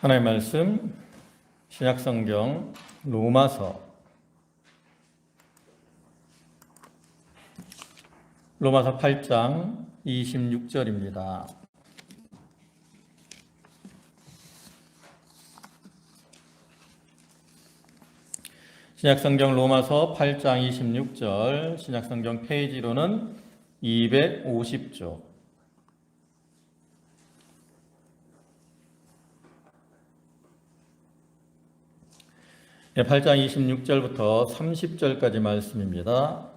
하나님의 말씀 신약성경 로마서 8장 26절입니다. 신약성경 로마서 8장 26절, 신약성경 페이지로는 250쪽. 네, 8장 26절부터 30절까지 말씀입니다.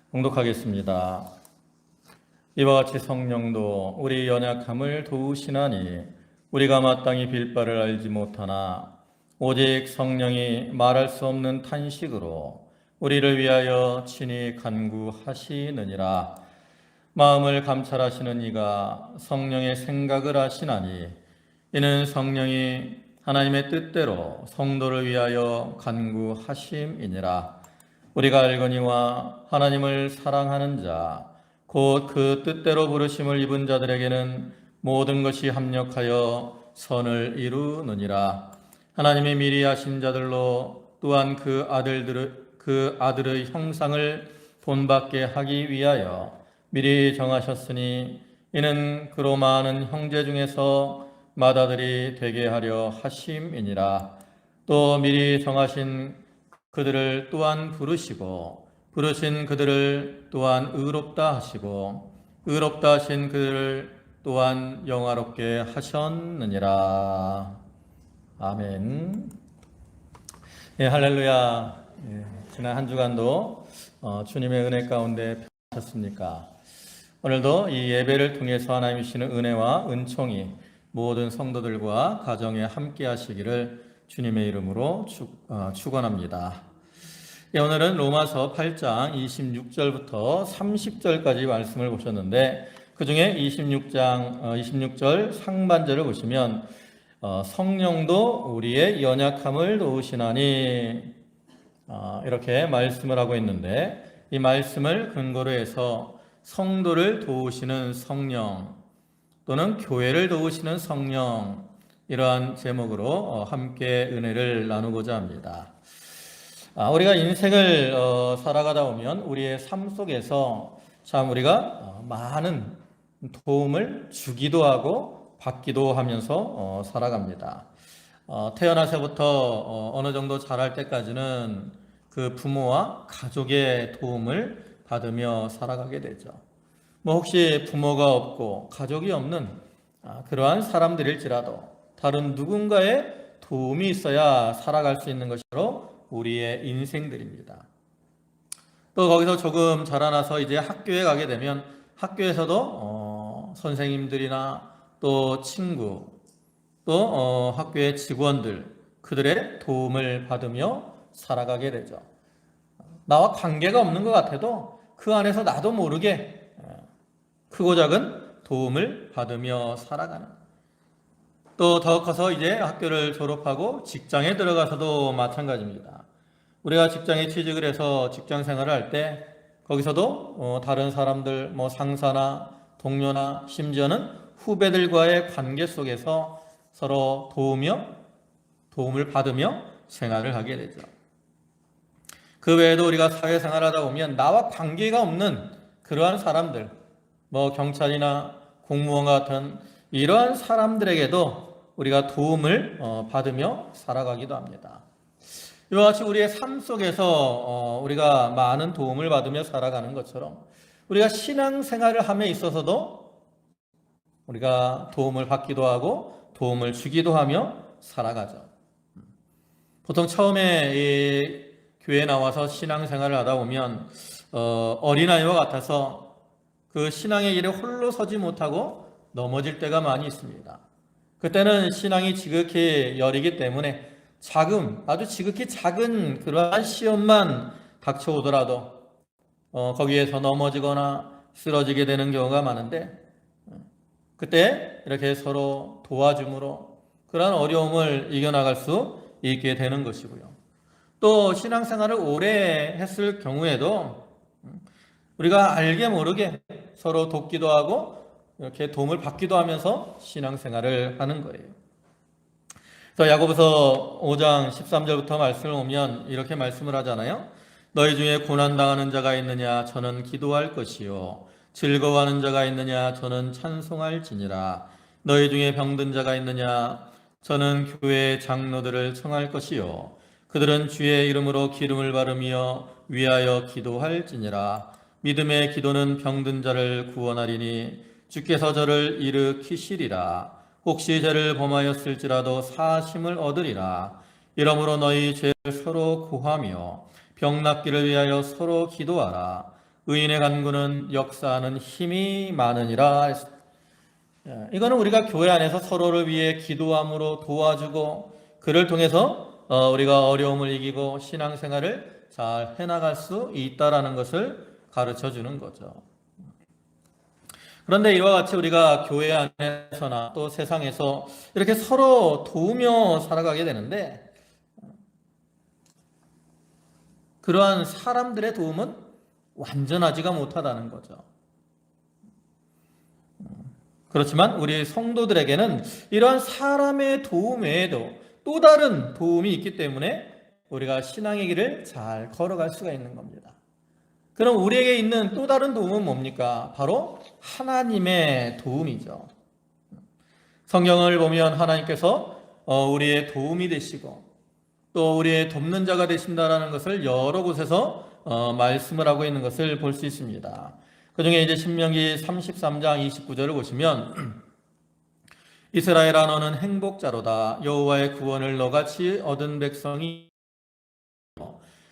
봉독하겠습니다. 이와 같이 성령도 우리 연약함을 도우시나니 우리가 마땅히 빌 바를 알지 못하나 오직 성령이 말할 수 없는 탄식으로 우리를 위하여 친히 간구하시느니라. 마음을 감찰하시는 이가 성령의 생각을 아시나니 이는 성령이 하나님의 뜻대로 성도를 위하여 간구하심이니라. 우리가 알거니와 하나님을 사랑하는 자 곧 그 뜻대로 부르심을 입은 자들에게는 모든 것이 합력하여 선을 이루느니라. 하나님이 미리 하신 자들로 또한 그 아들의 형상을 본받게 하기 위하여 미리 정하셨으니 이는 그로 많은 형제 중에서 맏아들이 되게 하려 하심이니라. 또 미리 정하신 그들을 또한 부르시고 부르신 그들을 또한 의롭다 하시고 의롭다 하신 그들을 또한 영화롭게 하셨느니라. 아멘. 예, 할렐루야. 예, 지난 한 주간도 주님의 은혜 가운데 편하셨습니까? 오늘도 이 예배를 통해서 하나님이 주시는 은혜와 은총이 모든 성도들과 가정에 함께 하시기를 주님의 이름으로 축원합니다. 예, 오늘은 로마서 8장 26절부터 30절까지 말씀을 보셨는데 그 중에 26절 상반절을 보시면 성령도 우리의 연약함을 도우시나니 이렇게 말씀을 하고 있는데 이 말씀을 근거로 해서 성도를 도우시는 성령 또는 교회를 도우시는 성령, 이러한 제목으로 함께 은혜를 나누고자 합니다. 우리가 인생을 살아가다 보면 우리의 삶 속에서 참 우리가 많은 도움을 주기도 하고 받기도 하면서 살아갑니다. 태어나서부터 어느 정도 자랄 때까지는 그 부모와 가족의 도움을 받으며 살아가게 되죠. 혹시 부모가 없고 가족이 없는 그러한 사람들일지라도 다른 누군가의 도움이 있어야 살아갈 수 있는 것으로 우리의 인생들입니다. 또 거기서 조금 자라나서 이제 학교에 가게 되면 학교에서도 선생님들이나 또 친구 또 학교의 직원들 그들의 도움을 받으며 살아가게 되죠. 나와 관계가 없는 것 같아도 그 안에서 나도 모르게 크고 작은 도움을 받으며 살아가는, 또 더 커서 이제 학교를 졸업하고 직장에 들어가서도 마찬가지입니다. 우리가 직장에 취직을 해서 직장 생활을 할 때 거기서도 다른 사람들, 상사나 동료나 심지어는 후배들과의 관계 속에서 서로 도움을 받으며 생활을 하게 되죠. 그 외에도 우리가 사회생활을 하다 보면 나와 관계가 없는 그러한 사람들, 경찰이나 공무원 같은 이러한 사람들에게도 우리가 도움을 받으며 살아가기도 합니다. 이와 같이 우리의 삶 속에서 우리가 많은 도움을 받으며 살아가는 것처럼 우리가 신앙생활을 함에 있어서도 우리가 도움을 받기도 하고 도움을 주기도 하며 살아가죠. 보통 처음에 이 교회에 나와서 신앙생활을 하다 보면 어린아이와 같아서 그 신앙의 길에 홀로 서지 못하고 넘어질 때가 많이 있습니다. 그때는 신앙이 지극히 여리기 때문에 아주 지극히 작은 그러한 시험만 닥쳐오더라도 거기에서 넘어지거나 쓰러지게 되는 경우가 많은데, 그때 이렇게 서로 도와줌으로 그러한 어려움을 이겨나갈 수 있게 되는 것이고요. 또 신앙생활을 오래 했을 경우에도 우리가 알게 모르게 서로 돕기도 하고 이렇게 도움을 받기도 하면서 신앙생활을 하는 거예요. 그래서 야고보서 5장 13절부터 말씀을 보면 이렇게 말씀을 하잖아요. 너희 중에 고난당하는 자가 있느냐? 저는 기도할 것이요. 즐거워하는 자가 있느냐? 저는 찬송할지니라. 너희 중에 병든 자가 있느냐? 저는 교회 장로들을 청할 것이요. 그들은 주의 이름으로 기름을 바르며 위하여 기도할지니라. 믿음의 기도는 병든 자를 구원하리니 주께서 저를 일으키시리라. 혹시 죄를 범하였을지라도 사심을 얻으리라. 이러므로 너희 죄를 서로 고하며 병 낫기를 위하여 서로 기도하라. 의인의 간구는 역사하는 힘이 많으니라. 이거는 우리가 교회 안에서 서로를 위해 기도함으로 도와주고 그를 통해서 우리가 어려움을 이기고 신앙생활을 잘 해나갈 수 있다라는 것을 가르쳐 주는 거죠. 그런데 이와 같이 우리가 교회 안에서나 또 세상에서 이렇게 서로 도우며 살아가게 되는데 그러한 사람들의 도움은 완전하지가 못하다는 거죠. 그렇지만 우리 성도들에게는 이러한 사람의 도움 외에도 또 다른 도움이 있기 때문에 우리가 신앙의 길을 잘 걸어갈 수가 있는 겁니다. 그럼 우리에게 있는 또 다른 도움은 뭡니까? 바로 하나님의 도움이죠. 성경을 보면 하나님께서 우리의 도움이 되시고 또 우리의 돕는 자가 되신다라는 것을 여러 곳에서 말씀을 하고 있는 것을 볼 수 있습니다. 그 중에 이제 신명기 33장 29절을 보시면 이스라엘아 너는 행복자로다. 여호와의 구원을 너같이 얻은 백성이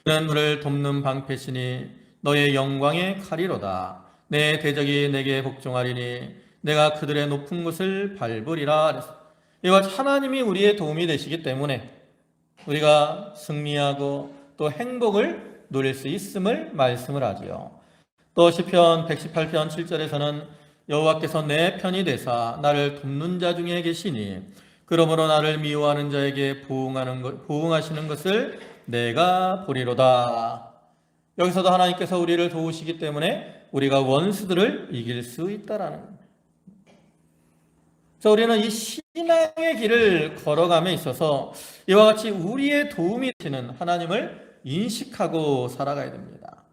그는 너를 돕는 방패시니 너의 영광의 칼이로다. 내 대적이 내게 복종하리니 내가 그들의 높은 곳을 밟으리라. 이와 하나님이 우리의 도움이 되시기 때문에 우리가 승리하고 또 행복을 누릴 수 있음을 말씀을 하지요. 또 시편 118편 7절에서는 여호와께서 내 편이 되사 나를 돕는 자 중에 계시니 그러므로 나를 미워하는 자에게 보응하시는 것을 내가 보리로다. 여기서도 하나님께서 우리를 도우시기 때문에 우리가 원수들을 이길 수 있다라는 겁니다. 그래서 우리는 이 신앙의 길을 걸어감에 있어서 이와 같이 우리의 도움이 되시는 하나님을 인식하고 살아가야 됩니다.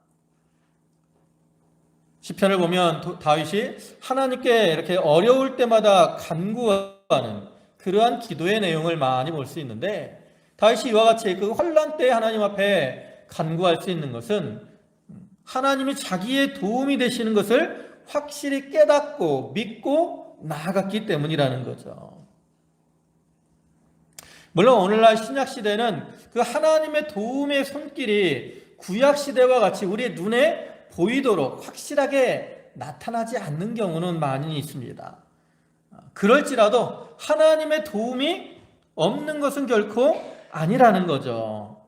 시편을 보면 다윗이 하나님께 이렇게 어려울 때마다 간구하는 그러한 기도의 내용을 많이 볼 수 있는데 다윗이 이와 같이 그 환난 때 하나님 앞에 간구할 수 있는 것은 하나님이 자기의 도움이 되시는 것을 확실히 깨닫고 믿고 나아갔기 때문이라는 거죠. 물론 오늘날 신약시대는 그 하나님의 도움의 손길이 구약시대와 같이 우리의 눈에 보이도록 확실하게 나타나지 않는 경우는 많이 있습니다. 그럴지라도 하나님의 도움이 없는 것은 결코 아니라는 거죠.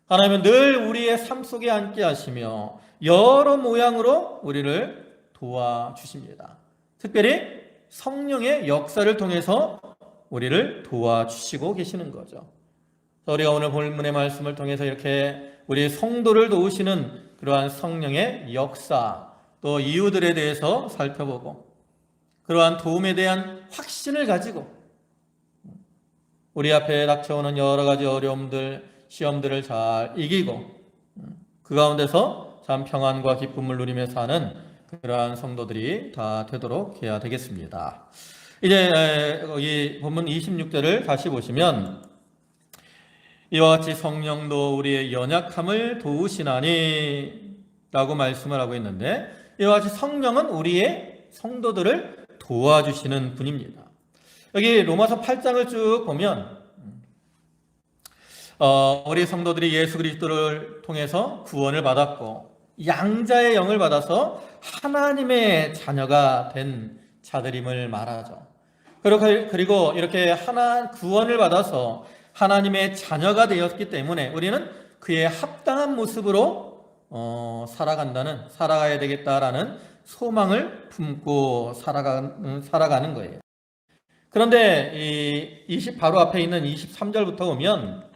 하나님은 늘 우리의 삶 속에 함께 하시며 여러 모양으로 우리를 도와주십니다. 특별히 성령의 역사를 통해서 우리를 도와주시고 계시는 거죠. 우리가 오늘 본문의 말씀을 통해서 이렇게 우리 성도를 도우시는 그러한 성령의 역사 또 이유들에 대해서 살펴보고 그러한 도움에 대한 확신을 가지고 우리 앞에 닥쳐오는 여러 가지 어려움들 시험들을 잘 이기고 그 가운데서 참 평안과 기쁨을 누리며 사는 그러한 성도들이 다 되도록 해야 되겠습니다. 이제 이 본문 26절을 다시 보시면 이와 같이 성령도 우리의 연약함을 도우시나니 라고 말씀을 하고 있는데 이와 같이 성령은 우리의 성도들을 도와주시는 분입니다. 여기 로마서 8장을 쭉 보면 우리 성도들이 예수 그리스도를 통해서 구원을 받았고 양자의 영을 받아서 하나님의 자녀가 된 자들임을 말하죠. 그리고 이렇게 구원을 받아서 하나님의 자녀가 되었기 때문에 우리는 그의 합당한 모습으로 살아가야 되겠다라는 소망을 품고 살아가는 거예요. 그런데 바로 앞에 있는 23절부터 보면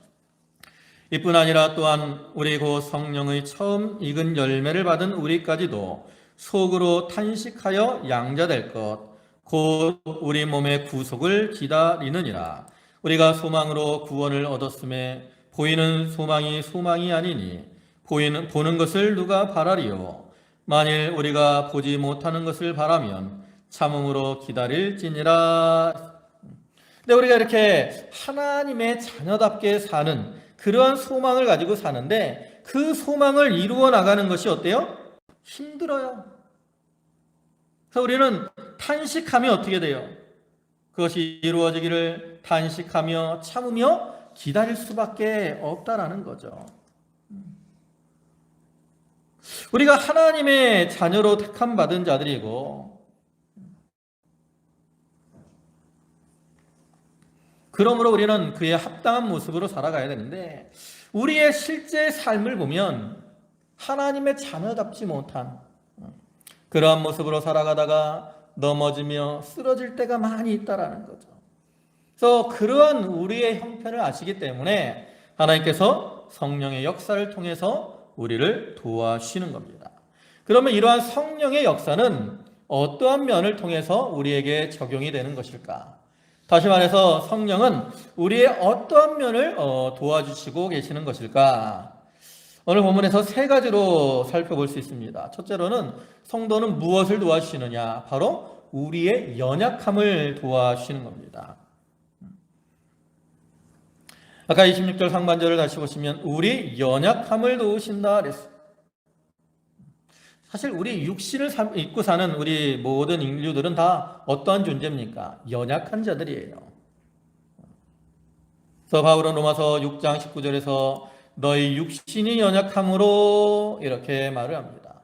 이뿐 아니라 또한 우리 곧 성령의 처음 익은 열매를 받은 우리까지도 속으로 탄식하여 양자될 것 곧 우리 몸의 구속을 기다리느니라. 우리가 소망으로 구원을 얻었음에 보이는 소망이 소망이 아니니 보는 것을 누가 바라리요. 만일 우리가 보지 못하는 것을 바라면 참음으로 기다릴지니라. 근데 우리가 이렇게 하나님의 자녀답게 사는 그러한 소망을 가지고 사는데 그 소망을 이루어 나가는 것이 어때요? 힘들어요. 그래서 우리는 탄식하며 어떻게 돼요? 그것이 이루어지기를 탄식하며 참으며 기다릴 수밖에 없다라는 거죠. 우리가 하나님의 자녀로 택함 받은 자들이고, 그러므로 우리는 그에 합당한 모습으로 살아가야 되는데, 우리의 실제 삶을 보면 하나님의 자녀답지 못한 그러한 모습으로 살아가다가 넘어지며 쓰러질 때가 많이 있다라는 거죠. 그래서 그러한 우리의 형편을 아시기 때문에 하나님께서 성령의 역사를 통해서 우리를 도와주시는 겁니다. 그러면 이러한 성령의 역사는 어떠한 면을 통해서 우리에게 적용이 되는 것일까? 다시 말해서 성령은 우리의 어떠한 면을 도와주시고 계시는 것일까? 오늘 본문에서 세 가지로 살펴볼 수 있습니다. 첫째로는 성도는 무엇을 도와주시느냐? 바로 우리의 연약함을 도와주시는 겁니다. 아까 26절 상반절을 다시 보시면 우리 연약함을 도우신다 그랬어요. 사실 우리 육신을 입고 사는 우리 모든 인류들은 다 어떠한 존재입니까? 연약한 자들이에요. 그래서 바울은 로마서 6장 19절에서 너희 육신이 연약함으로 이렇게 말을 합니다.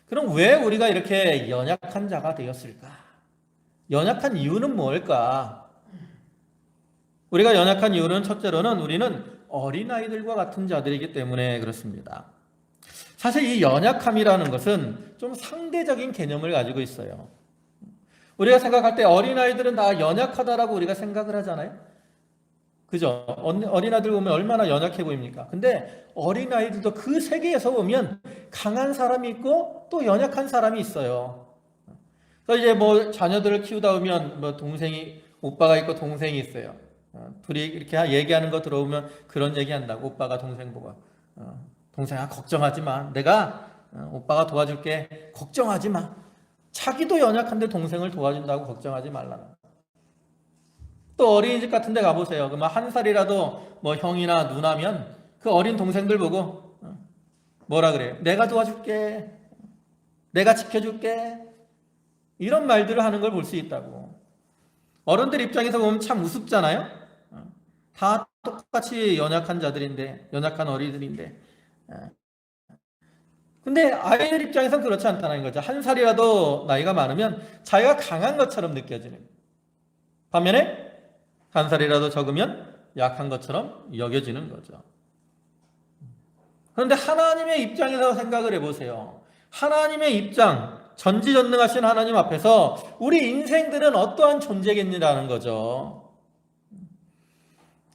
그럼 왜 우리가 이렇게 연약한 자가 되었을까? 연약한 이유는 뭘까? 우리가 연약한 이유는 첫째로는 우리는 어린아이들과 같은 자들이기 때문에 그렇습니다. 사실 이 연약함이라는 것은 좀 상대적인 개념을 가지고 있어요. 우리가 생각할 때 어린아이들은 다 연약하다라고 우리가 생각을 하잖아요. 그죠? 어린아이들 보면 얼마나 연약해 보입니까? 근데 어린아이들도 그 세계에서 보면 강한 사람이 있고 또 연약한 사람이 있어요. 그래서 이제 뭐 자녀들을 키우다 보면 뭐 오빠가 있고 동생이 있어요. 둘이 이렇게 얘기하는 거 들어보면 그런 얘기 한다고. 오빠가 동생 보고 동생아 걱정하지 마. 내가 오빠가 도와줄게. 걱정하지 마. 자기도 연약한데 동생을 도와준다고 걱정하지 말라는. 또 어린이집 같은 데 가보세요. 그럼 한 살이라도 뭐 형이나 누나면 그 어린 동생들 보고 뭐라 그래요? 내가 도와줄게. 내가 지켜줄게. 이런 말들을 하는 걸 볼 수 있다고. 어른들 입장에서 보면 참 우습잖아요. 다 똑같이 연약한 자들인데, 연약한 어린이들인데. 근데 아이들 입장에서는 그렇지 않다는 거죠. 한 살이라도 나이가 많으면 자기가 강한 것처럼 느껴지는. 반면에 한 살이라도 적으면 약한 것처럼 여겨지는 거죠. 그런데 하나님의 입장에서 생각을 해보세요. 하나님의 입장, 전지전능하신 하나님 앞에서 우리 인생들은 어떠한 존재겠냐는 거죠.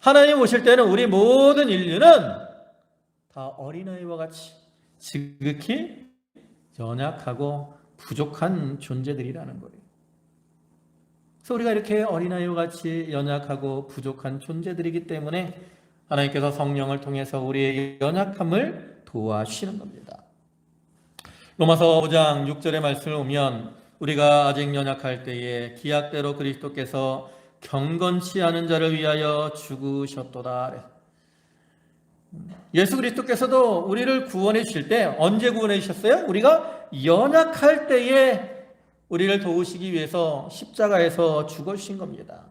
하나님 오실 때는 우리 모든 인류는 다 어린아이와 같이 지극히 연약하고 부족한 존재들이라는 거예요. 그래서 우리가 이렇게 어린아이와 같이 연약하고 부족한 존재들이기 때문에 하나님께서 성령을 통해서 우리의 연약함을 도와주시는 겁니다. 로마서 5장 6절의 말씀을 보면 우리가 아직 연약할 때에 기약대로 그리스도께서 경건치 않은 자를 위하여 죽으셨도다. 예수 그리스도께서도 우리를 구원해 주실 때 언제 구원해 주셨어요? 우리가 연약할 때에 우리를 도우시기 위해서 십자가에서 죽어주신 겁니다.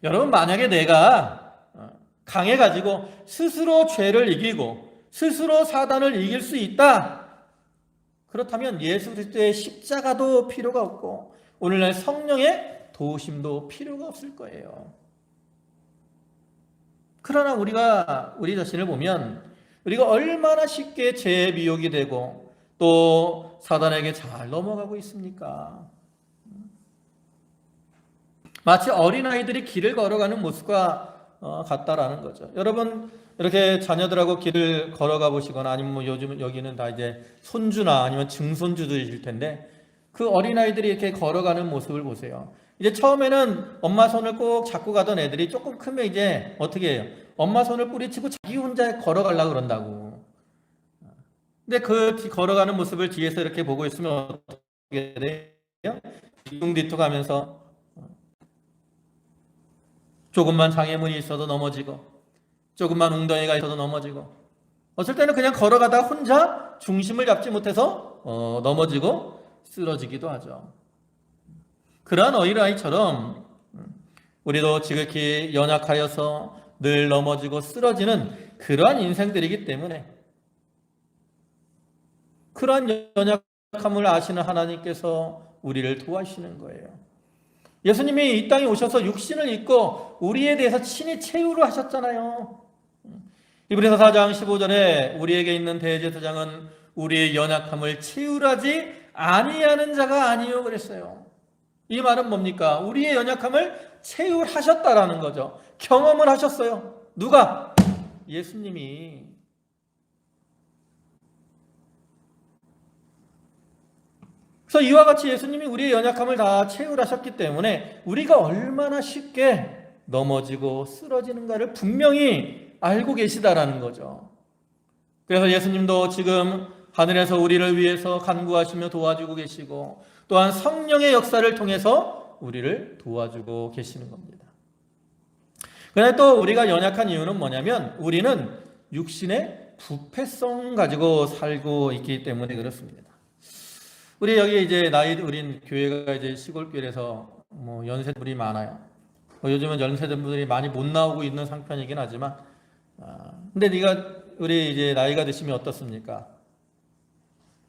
여러분, 만약에 내가 강해가지고 스스로 죄를 이기고 스스로 사단을 이길 수 있다. 그렇다면 예수 그리스도의 십자가도 필요가 없고 오늘날 성령의 도우심도 필요가 없을 거예요. 그러나 우리가 우리 자신을 보면 우리가 얼마나 쉽게 죄의 미혹이 되고 또 사단에게 잘 넘어가고 있습니까? 마치 어린아이들이 길을 걸어가는 모습과 같다라는 거죠. 여러분 이렇게 자녀들하고 길을 걸어가 보시거나 아니면 뭐 요즘 여기는 다 이제 손주나 아니면 증손주들이실 텐데 그 어린아이들이 이렇게 걸어가는 모습을 보세요. 이제 처음에는 엄마 손을 꼭 잡고 가던 애들이 조금 크면 이제 어떻게 해요? 엄마 손을 뿌리치고 자기 혼자 걸어가려고 그런다고. 근데 그 걸어가는 모습을 뒤에서 이렇게 보고 있으면 어떻게 돼요? 뒤뚱뒤뚱 하면서 조금만 장애물이 있어도 넘어지고, 조금만 웅덩이가 있어도 넘어지고, 어쩔 때는 그냥 걸어가다가 혼자 중심을 잡지 못해서 넘어지고 쓰러지기도 하죠. 그러한 어린아이처럼 우리도 지극히 연약하여서 늘 넘어지고 쓰러지는 그러한 인생들이기 때문에, 그러한 연약함을 아시는 하나님께서 우리를 도와주시는 거예요. 예수님이 이 땅에 오셔서 육신을 입고 우리에 대해서 친히 채유를 하셨잖아요. 히브리서 4장 15절에 우리에게 있는 대제사장은 우리의 연약함을 채울하지 아니하는 자가 아니요 그랬어요. 이 말은 뭡니까? 우리의 연약함을 채울하셨다라는 거죠. 경험을 하셨어요. 누가? 예수님이. 그래서 이와 같이 예수님이 우리의 연약함을 다 채울하셨기 때문에 우리가 얼마나 쉽게 넘어지고 쓰러지는가를 분명히 알고 계시다라는 거죠. 그래서 예수님도 지금 하늘에서 우리를 위해서 간구하시며 도와주고 계시고, 또한 성령의 역사를 통해서 우리를 도와주고 계시는 겁니다. 그런데 또 우리가 연약한 이유는 뭐냐면 우리는 육신의 부패성 가지고 살고 있기 때문에 그렇습니다. 우리 여기 이제 우린 교회가 이제 시골교회라서 연세들이 많아요. 요즘은 연세들이 많이 못 나오고 있는 상편이긴 하지만, 근데 우리 이제 나이가 드시면 어떻습니까?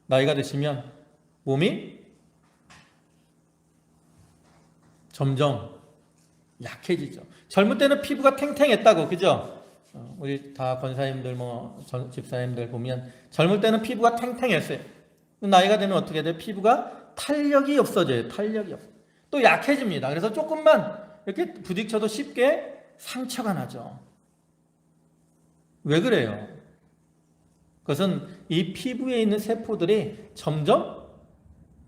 나이가 드시면 몸이 점점 약해지죠. 젊을 때는 피부가 탱탱했다고, 그죠? 우리 다 권사님들, 집사님들 보면 젊을 때는 피부가 탱탱했어요. 나이가 되면 어떻게 돼요? 피부가 탄력이 없어져요. 탄력이 없어요. 또 약해집니다. 그래서 조금만 이렇게 부딪혀도 쉽게 상처가 나죠. 왜 그래요? 그것은 이 피부에 있는 세포들이 점점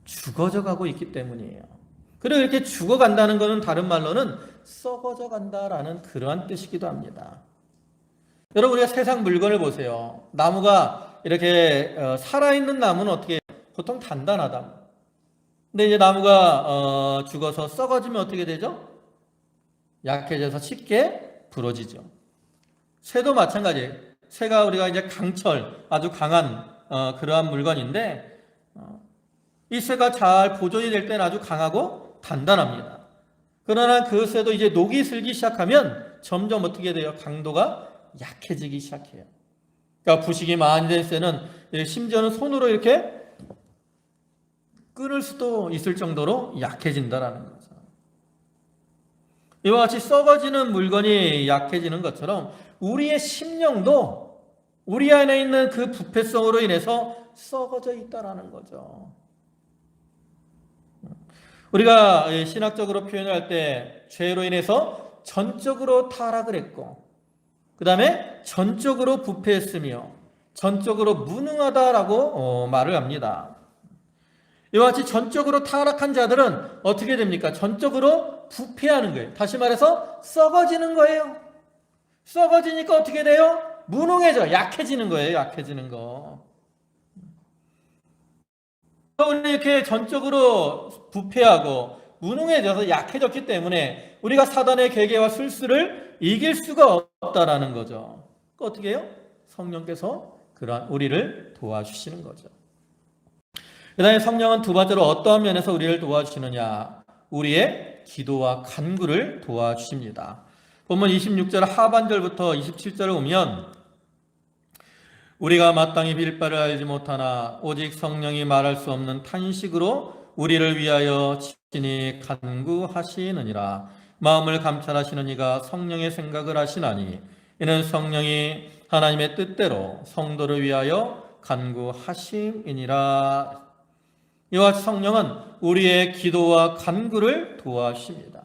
죽어져 가고 있기 때문이에요. 그리고 이렇게 죽어간다는 것은 다른 말로는 썩어져 간다라는 그러한 뜻이기도 합니다. 여러분, 우리가 세상 물건을 보세요. 나무가 이렇게 살아있는 나무는 어떻게 해요? 보통 단단하다. 근데 이제 나무가 죽어서 썩어지면 어떻게 되죠? 약해져서 쉽게 부러지죠. 새도 마찬가지예요. 새가 우리가 이제 강철, 아주 강한 그러한 물건인데, 이 새가 잘 보존이 될 때는 아주 강하고 단단합니다. 그러나 그 새도 이제 녹이 슬기 시작하면 점점 어떻게 돼요? 강도가 약해지기 시작해요. 그러니까 부식이 많이 된 새는 심지어는 손으로 이렇게 끊을 수도 있을 정도로 약해진다라는 거죠. 이와 같이 썩어지는 물건이 약해지는 것처럼 우리의 심령도 우리 안에 있는 그 부패성으로 인해서 썩어져 있다라는 거죠. 우리가 신학적으로 표현을 할 때 죄로 인해서 전적으로 타락을 했고, 그 다음에 전적으로 부패했으며 전적으로 무능하다라고 말을 합니다. 이와 같이 전적으로 타락한 자들은 어떻게 됩니까? 전적으로 부패하는 거예요. 다시 말해서 썩어지는 거예요. 썩어지니까 어떻게 돼요? 무능해져. 약해지는 거예요. 약해지는 거. 우리는 이렇게 전적으로 부패하고 무능해져서 약해졌기 때문에 우리가 사단의 계계와 술수를 이길 수가 없다라는 거죠. 어떻게 해요? 성령께서 그러한 우리를 도와주시는 거죠. 그 다음에 성령은 두 번째로 어떠한 면에서 우리를 도와주시느냐? 우리의 기도와 간구를 도와주십니다. 본문 26절 하반절부터 27절을 보면 우리가 마땅히 빌 바를 알지 못하나 오직 성령이 말할 수 없는 탄식으로 우리를 위하여 친히 간구하시느니라. 마음을 감찰하시는 이가 성령의 생각을 하시나니 이는 성령이 하나님의 뜻대로 성도를 위하여 간구하심이니라. 이와 같이 성령은 우리의 기도와 간구를 도와주십니다.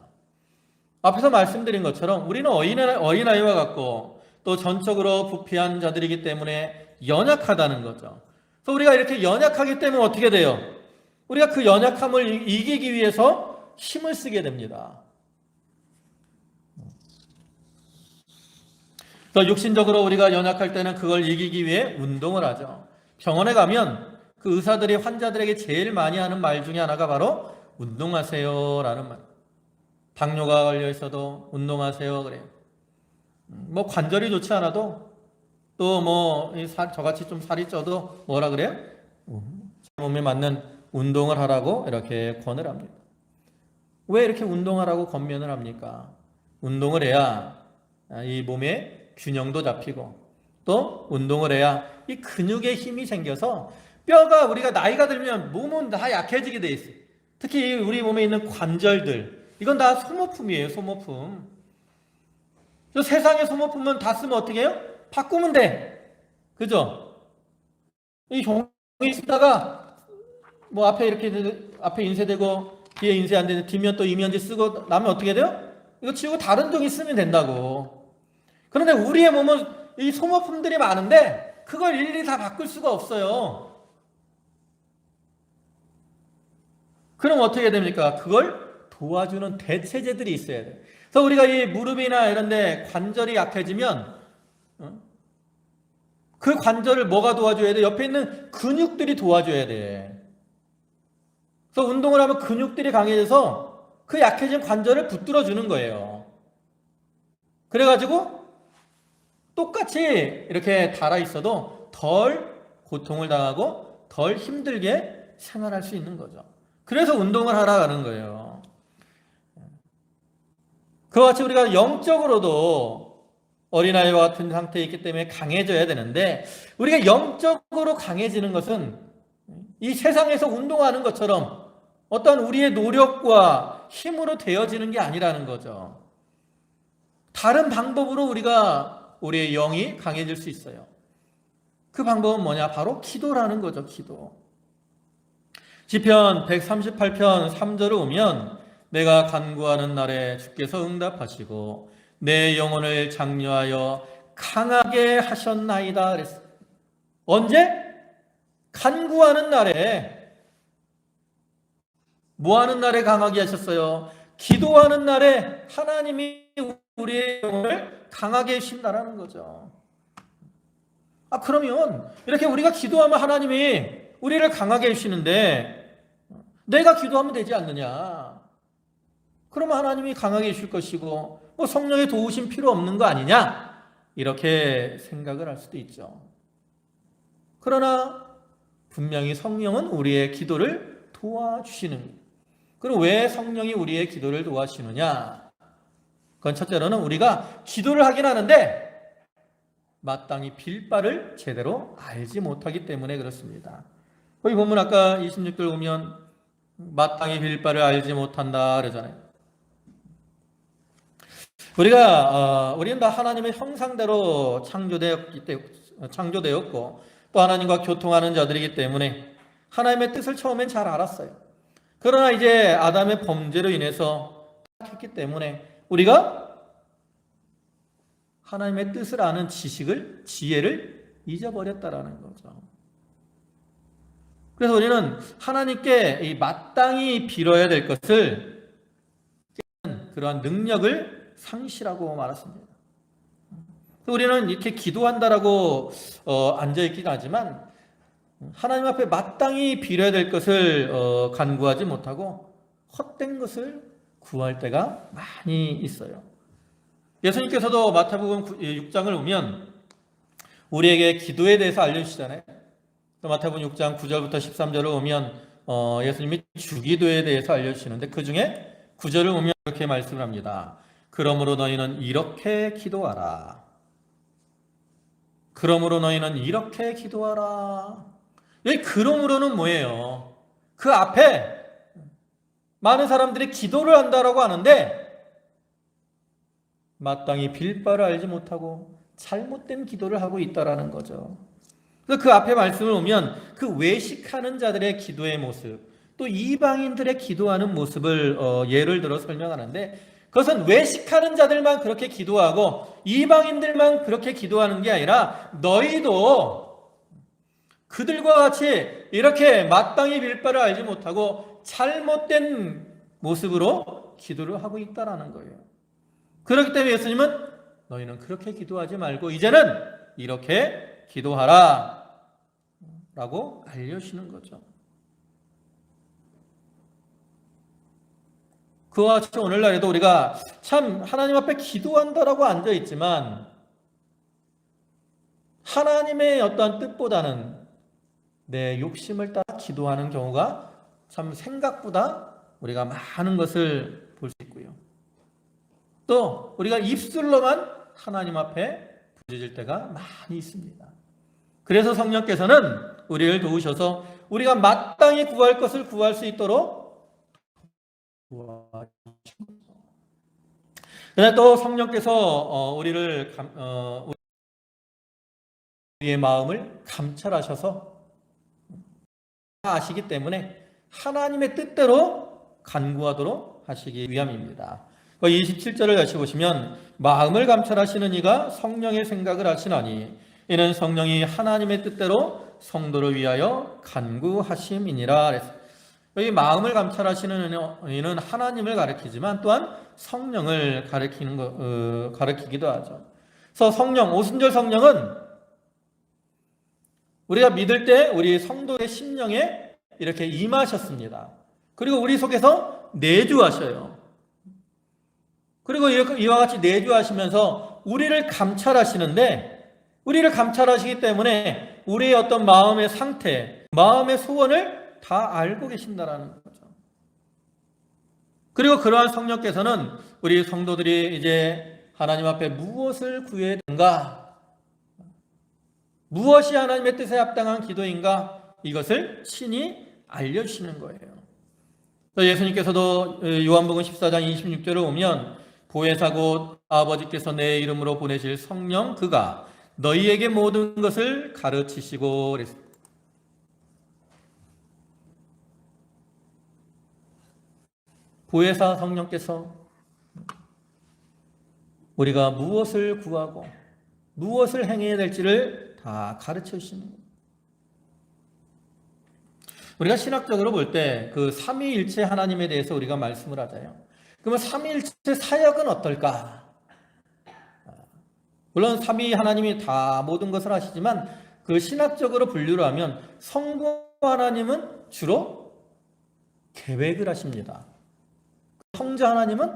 앞에서 말씀드린 것처럼 우리는 어린아이와 같고 또 전적으로 부패한 자들이기 때문에 연약하다는 거죠. 그래서 우리가 이렇게 연약하기 때문에 어떻게 돼요? 우리가 그 연약함을 이기기 위해서 힘을 쓰게 됩니다. 또 육신적으로 우리가 연약할 때는 그걸 이기기 위해 운동을 하죠. 병원에 가면 그 의사들이 환자들에게 제일 많이 하는 말 중에 하나가 바로 운동하세요라는 말. 당뇨가 걸려 있어도 운동하세요 그래요. 뭐 관절이 좋지 않아도 또 뭐 저같이 좀 살이 쪄도 뭐라 그래요? 제 몸에 맞는 운동을 하라고 이렇게 권을 합니다. 왜 이렇게 운동하라고 권면을 합니까? 운동을 해야 이 몸에 균형도 잡히고 또 운동을 해야 이 근육에 힘이 생겨서 뼈가 우리가 나이가 들면 몸은 다 약해지게 돼 있어요. 특히 우리 몸에 있는 관절들 이건 다 소모품이에요. 소모품. 세상의 소모품은 다 쓰면 어떻게 해요? 바꾸면 돼. 그죠? 이 종이 쓰다가 뭐 앞에 이렇게 앞에 인쇄되고 뒤에 인쇄 안 되는 뒷면 또 이면지 쓰고 나면 어떻게 돼요? 이거 치우고 다른 종이 쓰면 된다고. 그런데 우리의 몸은 이 소모품들이 많은데 그걸 일일이 다 바꿀 수가 없어요. 그럼 어떻게 됩니까? 그걸 도와주는 대체제들이 있어야 돼요. 그래서 우리가 이 무릎이나 이런 데 관절이 약해지면 그 관절을 뭐가 도와줘야 돼? 옆에 있는 근육들이 도와줘야 돼. 그래서 운동을 하면 근육들이 강해져서 그 약해진 관절을 붙들어 주는 거예요. 그래가지고 똑같이 이렇게 달아 있어도 덜 고통을 당하고 덜 힘들게 생활할 수 있는 거죠. 그래서 운동을 하라는 거예요. 그와 같이 우리가 영적으로도 어린아이와 같은 상태에 있기 때문에 강해져야 되는데 우리가 영적으로 강해지는 것은 이 세상에서 운동하는 것처럼 어떤 우리의 노력과 힘으로 되어지는 게 아니라는 거죠. 다른 방법으로 우리의 영이 강해질 수 있어요. 그 방법은 뭐냐? 바로 기도라는 거죠. 기도. 시편 138편 3절을 보면 내가 간구하는 날에 주께서 응답하시고 내 영혼을 장려하여 강하게 하셨나이다 그랬어요. 언제? 간구하는 날에. 뭐하는 날에 강하게 하셨어요? 기도하는 날에 하나님이 우리의 영혼을 강하게 해주신다라는 거죠. 그러면 이렇게 우리가 기도하면 하나님이 우리를 강하게 해주시는데 내가 기도하면 되지 않느냐? 그러면 하나님이 강하게 해주실 것이고 뭐 성령의 도우심 필요 없는 거 아니냐? 이렇게 생각을 할 수도 있죠. 그러나 분명히 성령은 우리의 기도를 도와주시는 거예요. 그럼 왜 성령이 우리의 기도를 도와주시느냐? 그건 첫째로는 우리가 기도를 하긴 하는데 마땅히 빌 바를 제대로 알지 못하기 때문에 그렇습니다. 거기 보면 아까 26절 보면 마땅히 빌 바를 알지 못한다 그러잖아요. 우리는 다 하나님의 형상대로 창조되었고 또 하나님과 교통하는 자들이기 때문에 하나님의 뜻을 처음엔 잘 알았어요. 그러나 이제 아담의 범죄로 인해서 했기 때문에 우리가 하나님의 뜻을 아는 지혜를 잊어버렸다라는 거죠. 그래서 우리는 하나님께 이 마땅히 빌어야 될 것을 그러한 능력을 상실하고 말았습니다. 우리는 이렇게 기도한다라고 앉아있긴 하지만 하나님 앞에 마땅히 빌어야 될 것을 간구하지 못하고 헛된 것을 구할 때가 많이 있어요. 예수님께서도 마태복음 6장을 보면 우리에게 기도에 대해서 알려주시잖아요. 또 마태복음 6장 9절부터 13절을 보면 예수님이 주기도에 대해서 알려주시는데 그 중에 9절을 보면 이렇게 말씀을 합니다. 그러므로 너희는 이렇게 기도하라. 그러므로 너희는 이렇게 기도하라. 여기 그러므로는 뭐예요? 그 앞에 많은 사람들이 기도를 한다라고 하는데 마땅히 빌 바를 알지 못하고 잘못된 기도를 하고 있다라는 거죠. 그래서 그 앞에 말씀을 보면 그 외식하는 자들의 기도의 모습, 또 이방인들의 기도하는 모습을 예를 들어 설명하는데 그것은 외식하는 자들만 그렇게 기도하고 이방인들만 그렇게 기도하는 게 아니라 너희도 그들과 같이 이렇게 마땅히 빌 바를 알지 못하고 잘못된 모습으로 기도를 하고 있다라는 거예요. 그렇기 때문에 예수님은 너희는 그렇게 기도하지 말고 이제는 이렇게 기도하라 라고 알려주시는 거죠. 그와 같이 오늘날에도 우리가 참 하나님 앞에 기도한다라고 앉아있지만 하나님의 어떠한 뜻보다는 내 욕심을 따라 기도하는 경우가 참 생각보다 우리가 많은 것을 볼 수 있고요. 또 우리가 입술로만 하나님 앞에 부르짖을 때가 많이 있습니다. 그래서 성령께서는 우리를 도우셔서 우리가 마땅히 구할 것을 구할 수 있도록 도와주십니다. 그런데 또 성령께서 우리의 마음을 감찰하셔서 아시기 때문에 하나님의 뜻대로 간구하도록 하시기 위함입니다. 27절을 다시 보시면 마음을 감찰하시는 이가 성령의 생각을 하시나니 이는 성령이 하나님의 뜻대로 성도를 위하여 간구하심이니라. 여기 마음을 감찰하시는 이는 하나님을 가리키지만 또한 성령을 가리키기도 하죠. 그래서 성령, 오순절 성령은 우리가 믿을 때 우리 성도의 심령에 이렇게 임하셨습니다. 그리고 우리 속에서 내주하셔요. 그리고 이와 같이 내주하시면서 우리를 감찰하시는데 우리를 감찰하시기 때문에 우리의 어떤 마음의 상태, 마음의 소원을 다 알고 계신다라는 거죠. 그리고 그러한 성령께서는 우리 성도들이 이제 하나님 앞에 무엇을 구해야 되는가, 무엇이 하나님의 뜻에 합당한 기도인가, 이것을 친히 알려주시는 거예요. 예수님께서도 요한복음 14장 26절을 보면 보혜사 곧 아버지께서 내 이름으로 보내실 성령 그가 너희에게 모든 것을 가르치시고 그랬습니다. 보혜사 성령께서 우리가 무엇을 구하고 무엇을 행해야 될지를 다 가르쳐 주시는 거예요. 우리가 신학적으로 볼 때 그 삼위일체 하나님에 대해서 우리가 말씀을 하잖아요. 그러면 삼위일체 사역은 어떨까? 물론 삼위 하나님이 다 모든 것을 하시지만 그 신학적으로 분류를 하면 성부 하나님은 주로 계획을 하십니다. 성자 하나님은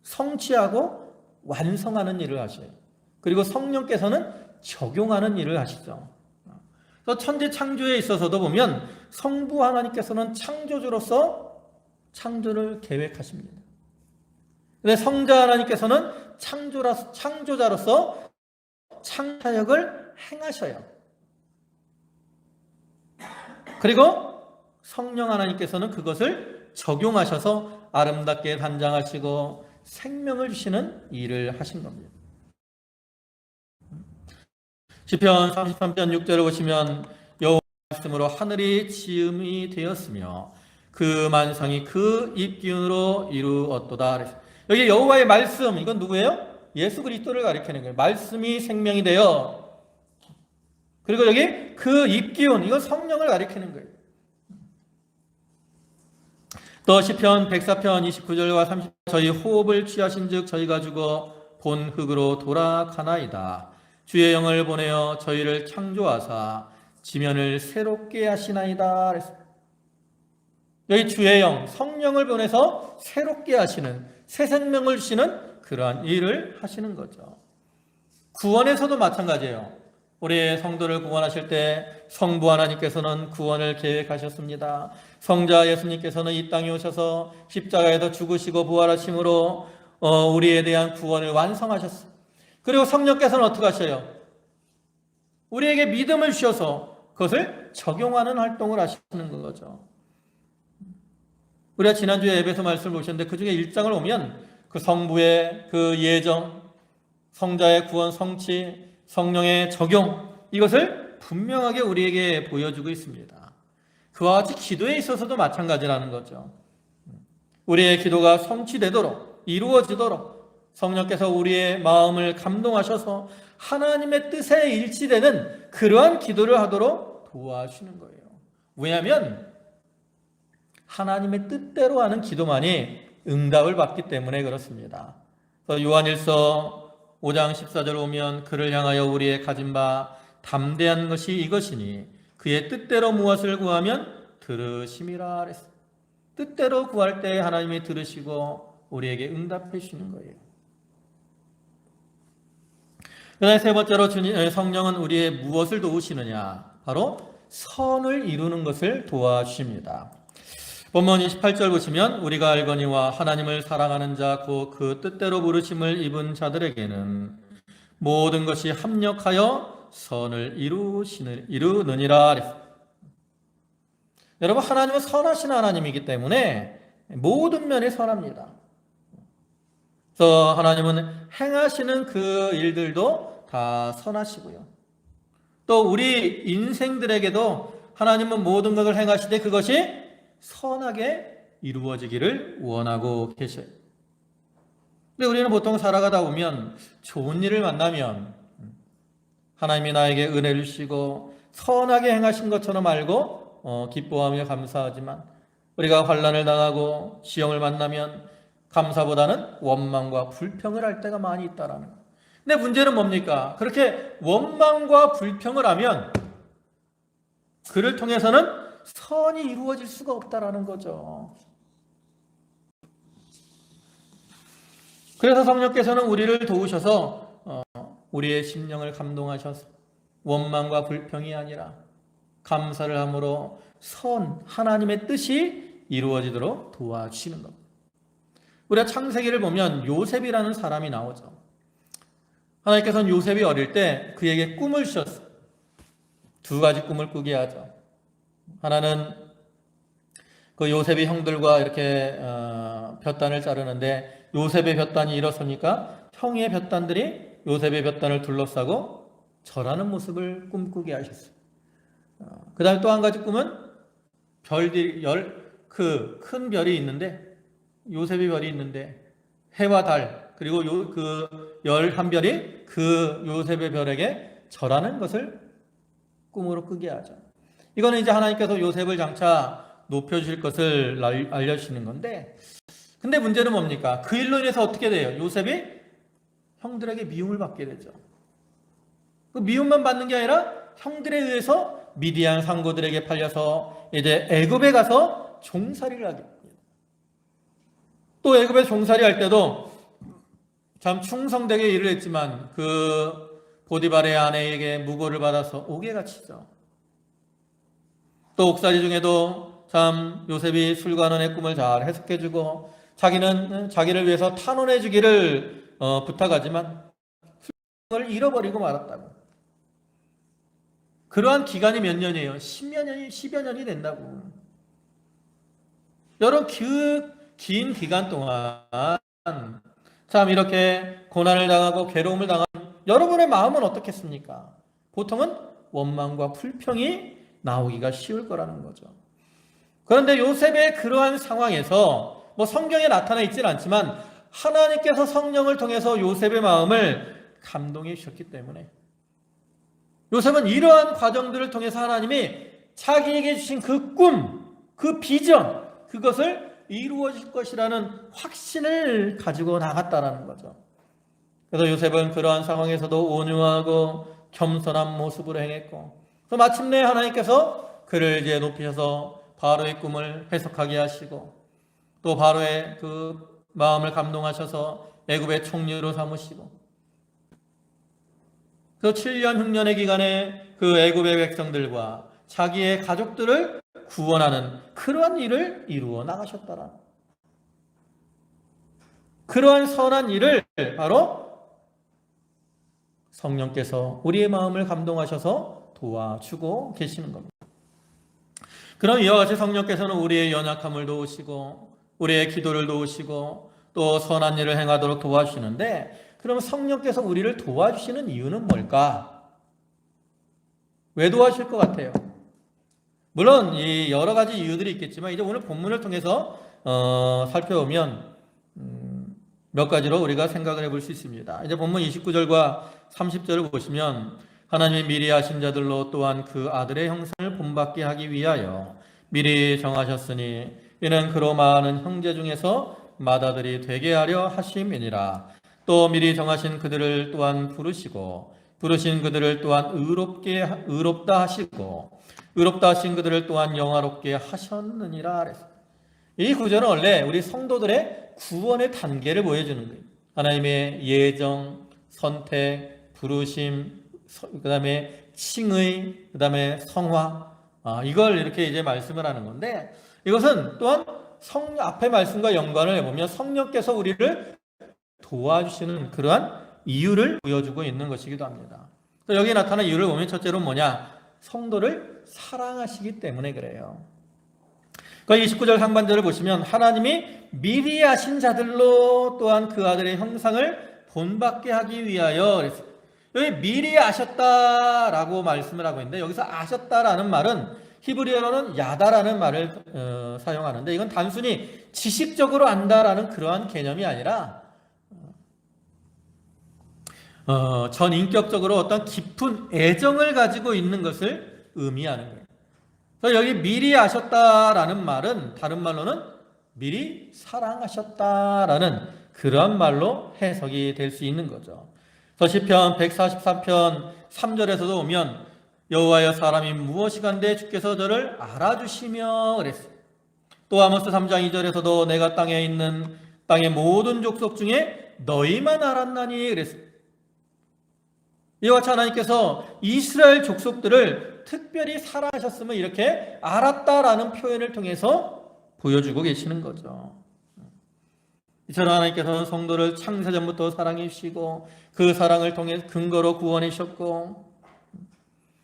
성취하고 완성하는 일을 하셔요. 그리고 성령께서는 적용하는 일을 하시죠. 또 천지 창조에 있어서도 보면 성부 하나님께서는 창조주로서 창조를 계획하십니다. 근데 성자 하나님께서는 창조자로서 창사역을 행하셔요. 그리고 성령 하나님께서는 그것을 적용하셔서 아름답게 단장하시고 생명을 주시는 일을 하신 겁니다. 시편 33편 6절을 보시면 여호와 말씀으로 하늘이 지음이 되었으며 그 만상이 그 입기운으로 이루었도다. 여기 여호와의 말씀, 이건 누구예요? 예수 그리스도를 가리키는 거예요. 말씀이 생명이 되어. 그리고 여기 그 입기운, 이건 성령을 가리키는 거예요. 또 시편 104편 29절과 30절 저희 호흡을 취하신 즉 저희가 죽어 본 흙으로 돌아가나이다. 주의 영을 보내어 저희를 창조하사 지면을 새롭게 하시나이다. 여기 주의 영, 성령을 보내서 새롭게 하시는, 새 생명을 주시는 그러한 일을 하시는 거죠. 구원에서도 마찬가지예요. 우리 성도를 구원하실 때 성부 하나님께서는 구원을 계획하셨습니다. 성자 예수님께서는 이 땅에 오셔서 십자가에서 죽으시고 부활하심으로 우리에 대한 구원을 완성하셨습니다. 그리고 성령께서는 어떻게 하셔요? 우리에게 믿음을 주셔서 그것을 적용하는 활동을 하시는 거죠. 우리가 지난주에 에베소 말씀을 보셨는데 그 중에 1장을 보면 그 성부의 그 예정, 성자의 구원 성취, 성령의 적용, 이것을 분명하게 우리에게 보여주고 있습니다. 그와 같이 기도에 있어서도 마찬가지라는 거죠. 우리의 기도가 성취되도록, 이루어지도록 성령께서 우리의 마음을 감동하셔서 하나님의 뜻에 일치되는 그러한 기도를 하도록 도와주시는 거예요. 왜냐하면 하나님의 뜻대로 하는 기도만이 응답을 받기 때문에 그렇습니다. 그래서 요한일서 5장 14절 보면 그를 향하여 우리의 가진 바 담대한 것이 이것이니 그의 뜻대로 무엇을 구하면 들으심이라 그랬어요. 뜻대로 구할 때 하나님이 들으시고 우리에게 응답해 주시는 거예요. 그다음에 세 번째로 성령은 우리의 무엇을 도우시느냐? 바로 선을 이루는 것을 도와주십니다. 본문 28절 보시면 우리가 알거니와 하나님을 사랑하는 자 곧 그 뜻대로 부르심을 입은 자들에게는 모든 것이 합력하여 선을 이루느니라. 여러분, 하나님은 선하신 하나님이기 때문에 모든 면이 선합니다. 그래서 하나님은 행하시는 그 일들도 다 선하시고요. 또 우리 인생들에게도 하나님은 모든 것을 행하시되 그것이 선하게 이루어지기를 원하고 계셔요. 근데 우리는 보통 살아가다 보면 좋은 일을 만나면 하나님이 나에게 은혜를 주시고 선하게 행하신 것처럼 알고 기뻐하며 감사하지만 우리가 환난을 당하고 시험을 만나면 감사보다는 원망과 불평을 할 때가 많이 있다라는 거예요. 근데 문제는 뭡니까? 그렇게 원망과 불평을 하면 그를 통해서는 선이 이루어질 수가 없다라는 거죠. 그래서 성령께서는 우리를 도우셔서 우리의 심령을 감동하셔서 원망과 불평이 아니라 감사를 함으로 하나님의 뜻이 이루어지도록 도와주시는 겁니다. 우리가 창세기를 보면 요셉이라는 사람이 나오죠. 하나님께서는 요셉이 어릴 때 그에게 꿈을 주셨어요. 두 가지 꿈을 꾸게 하죠. 하나는 그 요셉이 형들과 이렇게 볕단을 자르는데 요셉의 볕단이 일어서니까 형의 볕단들이 요셉의 볕단을 둘러싸고 절하는 모습을 꿈꾸게 하셨어요. 그 다음에 또 한 가지 꿈은 별들이 큰 별이 있는데 요셉의 별이 있는데 해와 달 그리고 그 11별이 그 요셉의 별에게 절하는 것을 꿈으로 꾸게 하죠. 이거는 이제 하나님께서 요셉을 장차 높여주실 것을 알려주시는 건데, 근데 문제는 뭡니까? 그 일로 인해서 어떻게 돼요? 요셉이 형들에게 미움을 받게 되죠. 그 미움만 받는 게 아니라 형들에 의해서 미디안 상고들에게 팔려서 이제 애굽에 가서 종살이를 하게 됩니다. 또 애굽에 종살이 할 때도 참 충성되게 일을 했지만 그 보디발의 아내에게 무고를 받아서 옥에 갇히죠. 또 옥살이 중에도 참 요셉이 술관원의 꿈을 잘 해석해주고 자기는 자기를 위해서 탄원해주기를 부탁하지만 술관원을 잃어버리고 말았다고. 그러한 기간이 몇 년이에요? 10여 년이 된다고. 여러분 그 긴 기간 동안 참 이렇게 고난을 당하고 괴로움을 당한 여러분의 마음은 어떻겠습니까? 보통은 원망과 불평이 나오기가 쉬울 거라는 거죠. 그런데 요셉의 그러한 상황에서 성경에 나타나 있지는 않지만 하나님께서 성령을 통해서 요셉의 마음을 감동해 주셨기 때문에 요셉은 이러한 과정들을 통해서 하나님이 자기에게 주신 그 꿈, 그 비전, 그것을 이루어질 것이라는 확신을 가지고 나갔다라는 거죠. 그래서 요셉은 그러한 상황에서도 온유하고 겸손한 모습으로 행했고, 또 마침내 하나님께서 그를 이제 높이셔서 바로의 꿈을 해석하게 하시고, 또 바로의 그 마음을 감동하셔서 애굽의 총리로 삼으시고, 그 7년 흉년의 기간에 그 애굽의 백성들과 자기의 가족들을 구원하는 그러한 일을 이루어 나가셨더라. 그러한 선한 일을 바로 성령께서 우리의 마음을 감동하셔서 도와주고 계시는 겁니다. 그럼 이와 같이 성령께서는 우리의 연약함을 도우시고 우리의 기도를 도우시고 또 선한 일을 행하도록 도와주시는데, 그럼 성령께서 우리를 도와주시는 이유는 뭘까? 왜 도와주실 것 같아요? 물론 이 여러 가지 이유들이 있겠지만 이제 오늘 본문을 통해서 살펴보면 몇 가지로 우리가 생각을 해볼 수 있습니다. 이제 본문 29절과 30절을 보시면 하나님이 미리 하신 자들로 또한 그 아들의 형상을 본받게 하기 위하여 미리 정하셨으니 이는 그로 많은 형제 중에서 맏아들이 되게 하려 하심이니라. 또 미리 정하신 그들을 또한 부르시고 부르신 그들을 또한 의롭다 하시고 의롭다 하신 그들을 또한 영화롭게 하셨느니라. 그랬어요. 이 구절은 원래 우리 성도들의 구원의 단계를 보여주는 거예요. 하나님의 예정, 선택, 부르심, 그 다음에 칭의, 그 다음에 성화, 이걸 이렇게 이제 말씀을 하는 건데, 이것은 또한 앞의 말씀과 연관을 해보면 성령께서 우리를 도와주시는 그러한 이유를 보여주고 있는 것이기도 합니다. 여기 나타난 이유를 보면 첫째로 뭐냐? 성도를 사랑하시기 때문에 그래요. 29절 상반절을 보시면 하나님이 미리 아신 자들로 또한 그 아들의 형상을 본받게 하기 위하여 그랬어요. 여기 미리 아셨다라고 말씀을 하고 있는데, 여기서 아셨다라는 말은 히브리어로는 야다라는 말을 사용하는데, 이건 단순히 지식적으로 안다라는 그러한 개념이 아니라 전인격적으로 어떤 깊은 애정을 가지고 있는 것을 의미하는 거예요. 그래서 여기 미리 아셨다라는 말은 다른 말로는 미리 사랑하셨다라는 그러한 말로 해석이 될 수 있는 거죠. 그래서 시편 143편 3절에서도 보면 여호와여 사람이 무엇이간데 주께서 저를 알아주시며 그랬어요. 또 아모스 3장 2절에서도 내가 땅에 있는 땅의 모든 족속 중에 너희만 알았나니 그랬어요. 이와 같이 하나님께서 이스라엘 족속들을 특별히 사랑하셨음을 이렇게 알았다라는 표현을 통해서 보여주고 계시는 거죠. 이처럼 하나님께서는 성도를 창세전부터 사랑해 주시고 그 사랑을 통해 근거로 구원해 주셨고,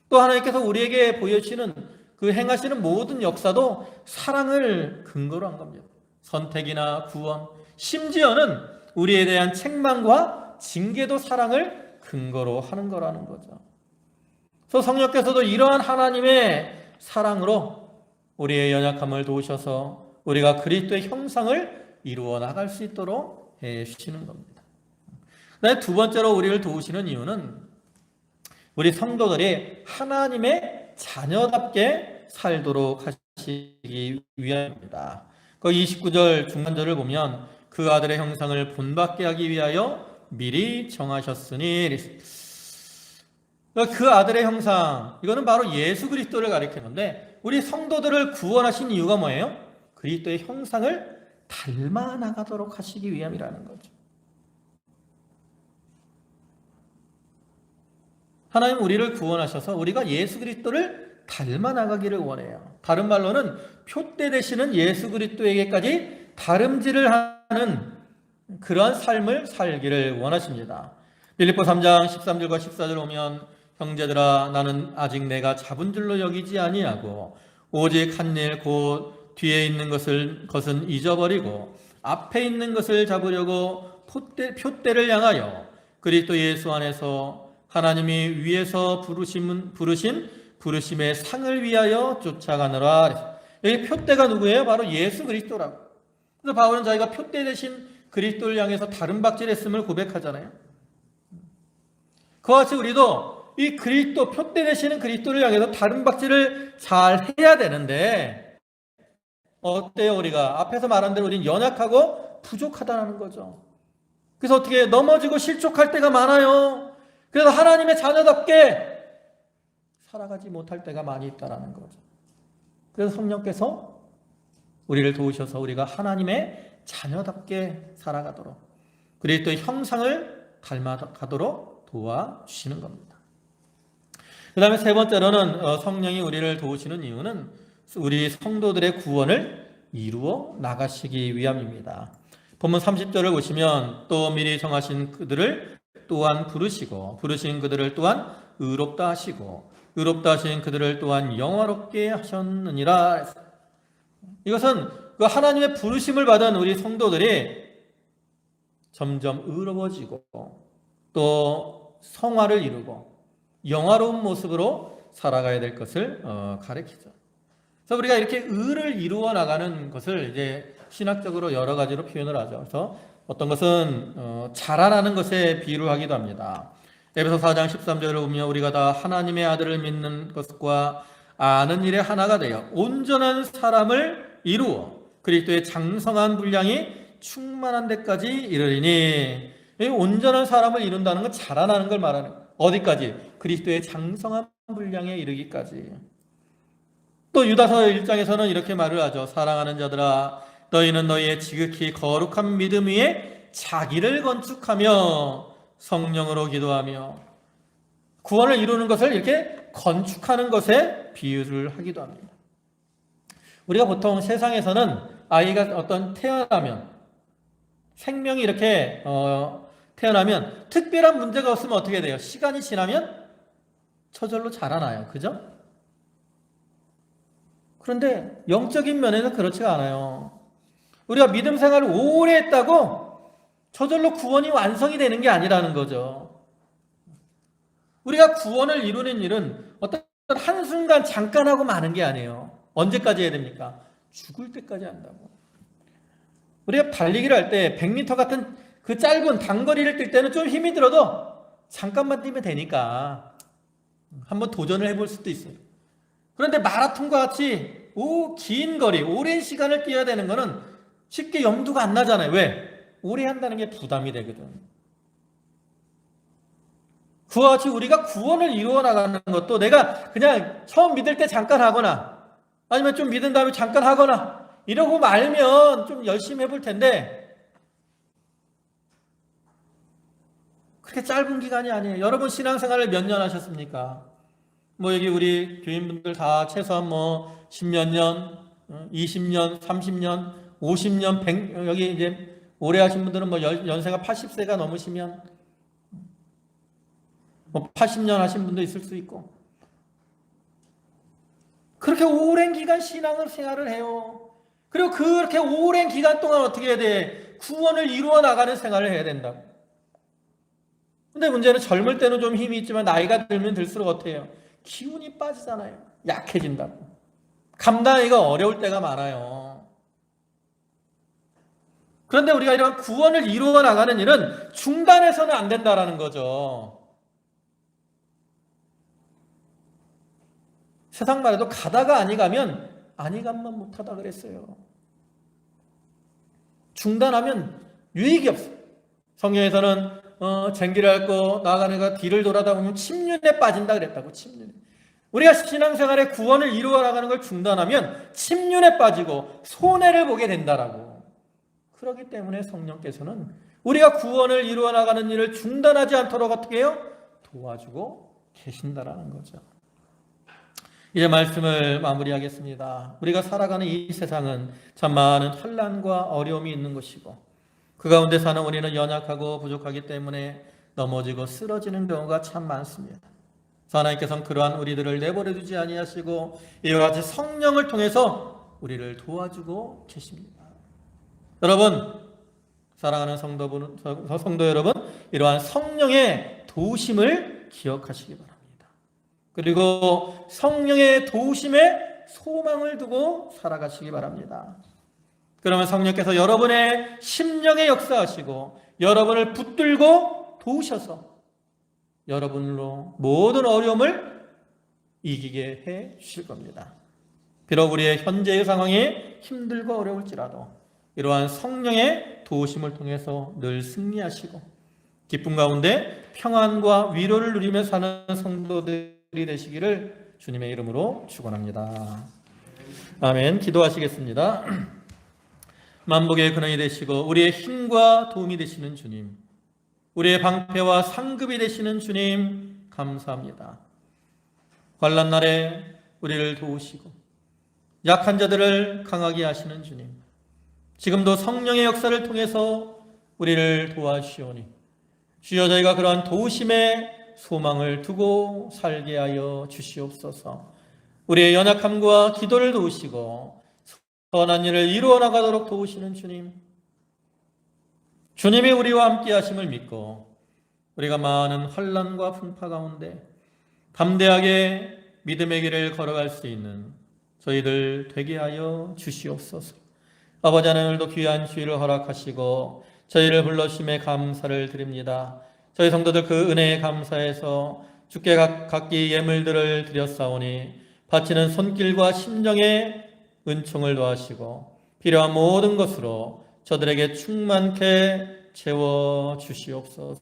또 하나님께서 우리에게 보여주시는 그 행하시는 모든 역사도 사랑을 근거로 한 겁니다. 선택이나 구원, 심지어는 우리에 대한 책망과 징계도 사랑을 근거로 하는 거라는 거죠. 그래서 성령께서도 이러한 하나님의 사랑으로 우리의 연약함을 도우셔서 우리가 그리스도의 형상을 이루어 나갈 수 있도록 해주시는 겁니다. 두 번째로 우리를 도우시는 이유는 우리 성도들이 하나님의 자녀답게 살도록 하시기 위함입니다. 그 29절 중간절을 보면 그 아들의 형상을 본받게 하기 위하여 미리 정하셨으니, 그 아들의 형상, 이거는 바로 예수 그리스도를 가리키는데, 우리 성도들을 구원하신 이유가 뭐예요? 그리스도의 형상을 닮아 나가도록 하시기 위함이라는 거죠. 하나님 우리를 구원하셔서 우리가 예수 그리스도를 닮아 나가기를 원해요. 다른 말로는 표대 되시는 예수 그리스도에게까지 다름질을 하는 그러한 삶을 살기를 원하십니다. 빌립보 3장 13절과 14절 오면 형제들아 나는 아직 내가 잡은 줄로 여기지 아니하고 오직 한 일 곧 뒤에 있는 것은 잊어버리고 앞에 있는 것을 잡으려고 표대를 향하여 그리스도 예수 안에서 하나님이 위에서 부르신 부르심의 상을 위하여 쫓아가느라. 여기 표대가 누구예요? 바로 예수 그리스도라고. 그래서 바울은 자기가 표대 대신 그리스도를 향해서 다름박질했음을 고백하잖아요. 그와 같이 우리도 이 그리스도, 표대 되시는 그리스도를 향해서 다름박질을 잘 해야 되는데, 어때요? 우리가 앞에서 말한 대로 우리는 연약하고 부족하다는 거죠. 그래서 어떻게 넘어지고 실족할 때가 많아요. 그래서 하나님의 자녀답게 살아가지 못할 때가 많이 있다는 거죠. 그래서 성령께서 우리를 도우셔서 우리가 하나님의 자녀답게 살아가도록, 그리스도의 형상을 닮아가도록 도와주시는 겁니다. 그 다음에 세 번째로는 성령이 우리를 도우시는 이유는 우리 성도들의 구원을 이루어 나가시기 위함입니다. 본문 30절을 보시면 또 미리 정하신 그들을 또한 부르시고 부르신 그들을 또한 의롭다 하시고 의롭다 하신 그들을 또한 영화롭게 하셨느니라. 이것은 그 하나님의 부르심을 받은 우리 성도들이 점점 의로워지고 또 성화를 이루고 영화로운 모습으로 살아가야 될 것을 가르치죠. 그래서 우리가 이렇게 의를 이루어 나가는 것을 이제 신학적으로 여러 가지로 표현을 하죠. 그래서 어떤 것은 자라나는 것에 비유를 하기도 합니다. 에베소 4장 13절을 보면 우리가 다 하나님의 아들을 믿는 것과 아는 일에 하나가 되어 온전한 사람을 이루어 그리스도의 장성한 분량이 충만한 데까지 이르리니. 이 온전한 사람을 이룬다는 건 자라나는 걸 말하는 거예요. 어디까지? 그리스도의 장성한 분량에 이르기까지. 또 유다서 1장에서는 이렇게 말을 하죠. 사랑하는 자들아, 너희는 너희의 지극히 거룩한 믿음 위에 자기를 건축하며 성령으로 기도하며. 구원을 이루는 것을 이렇게 건축하는 것에 비유를 하기도 합니다. 우리가 보통 세상에서는 아이가 태어나면, 생명이 이렇게 태어나면 특별한 문제가 없으면 어떻게 돼요? 시간이 지나면 저절로 자라나요. 그죠? 그런데 영적인 면에는 그렇지가 않아요. 우리가 믿음 생활을 오래 했다고 저절로 구원이 완성이 되는 게 아니라는 거죠. 우리가 구원을 이루는 일은 어떤 한순간 잠깐 하고 마는 게 아니에요. 언제까지 해야 됩니까? 죽을 때까지 한다고. 우리가 달리기를 할 때 100m 같은 그 짧은 단거리를 뛸 때는 좀 힘이 들어도 잠깐만 뛰면 되니까 한번 도전을 해볼 수도 있어요. 그런데 마라톤과 같이 긴 거리, 오랜 시간을 뛰어야 되는 거는 쉽게 염두가 안 나잖아요. 왜? 오래 한다는 게 부담이 되거든. 그와 같이 우리가 구원을 이루어 나가는 것도 내가 그냥 처음 믿을 때 잠깐 하거나 아니면 좀 믿은 다음에 잠깐 하거나 이러고 말면 좀 열심히 해볼 텐데 그렇게 짧은 기간이 아니에요. 여러분 신앙생활을 몇 년 하셨습니까? 여기 우리 교인분들 다 최소한 10몇 년, 20년, 30년, 50년, 100, 여기 이제 오래 하신 분들은 연세가 80세가 넘으시면 80년 하신 분도 있을 수 있고. 그렇게 오랜 기간 신앙을 생활을 해요. 그리고 그렇게 오랜 기간 동안 어떻게 해야 돼? 구원을 이루어 나가는 생활을 해야 된다고. 근데 문제는 젊을 때는 좀 힘이 있지만 나이가 들면 들수록 어떻게 해요? 기운이 빠지잖아요. 약해진다고. 감당하기가 어려울 때가 많아요. 그런데 우리가 이런 구원을 이루어 나가는 일은 중단해서는 안 된다라는 거죠. 세상 말에도 가다가 아니 가면 아니 감만 못하다 그랬어요. 중단하면 유익이 없어요. 성경에서는 쟁기를 앓고 나아가는 애가 뒤를 돌아다 보면 침륜에 빠진다 그랬다고. 침륜에. 우리가 신앙생활에 구원을 이루어 나가는 걸 중단하면 침륜에 빠지고 손해를 보게 된다라고. 그렇기 때문에 성령께서는 우리가 구원을 이루어 나가는 일을 중단하지 않도록 어떻게 해요? 도와주고 계신다라는 거죠. 이제 말씀을 마무리하겠습니다. 우리가 살아가는 이 세상은 참 많은 환난과 어려움이 있는 것이고 그 가운데 사는 우리는 연약하고 부족하기 때문에 넘어지고 쓰러지는 경우가 참 많습니다. 하나님께서는 그러한 우리들을 내버려 두지 아니하시고 이와 같이 성령을 통해서 우리를 도와주고 계십니다. 여러분, 사랑하는 성도 여러분, 이러한 성령의 도우심을 기억하시기 바랍니다. 그리고 성령의 도우심에 소망을 두고 살아가시기 바랍니다. 그러면 성령께서 여러분의 심령에 역사하시고 여러분을 붙들고 도우셔서 여러분으로 모든 어려움을 이기게 해 주실 겁니다. 비록 우리의 현재의 상황이 힘들고 어려울지라도 이러한 성령의 도우심을 통해서 늘 승리하시고 기쁨 가운데 평안과 위로를 누리며 사는 성도들이 되시기를 주님의 이름으로 축원합니다. 아멘. 기도하시겠습니다. 만복의 근원이 되시고 우리의 힘과 도움이 되시는 주님, 우리의 방패와 상급이 되시는 주님 감사합니다. 환난 날에 우리를 도우시고 약한 자들을 강하게 하시는 주님, 지금도 성령의 역사를 통해서 우리를 도와주시오니 주여 저희가 그러한 도우심에 소망을 두고 살게 하여 주시옵소서. 우리의 연약함과 기도를 도우시고 선한 일을 이루어 나가도록 도우시는 주님, 주님이 우리와 함께 하심을 믿고 우리가 많은 환난과 풍파 가운데 담대하게 믿음의 길을 걸어갈 수 있는 저희들 되게 하여 주시옵소서. 아버지 하나님, 오늘도 귀한 주일을 허락하시고 저희를 불러주심에 감사를 드립니다. 저희 성도들 그 은혜에 감사해서 주께 각기 예물들을 드렸사오니 바치는 손길과 심정에 은총을 더하시고 필요한 모든 것으로 저들에게 충만케 채워 주시옵소서.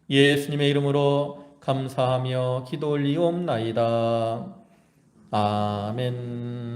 예수님의 이름으로 감사하며 기도 올리옵나이다. 아멘.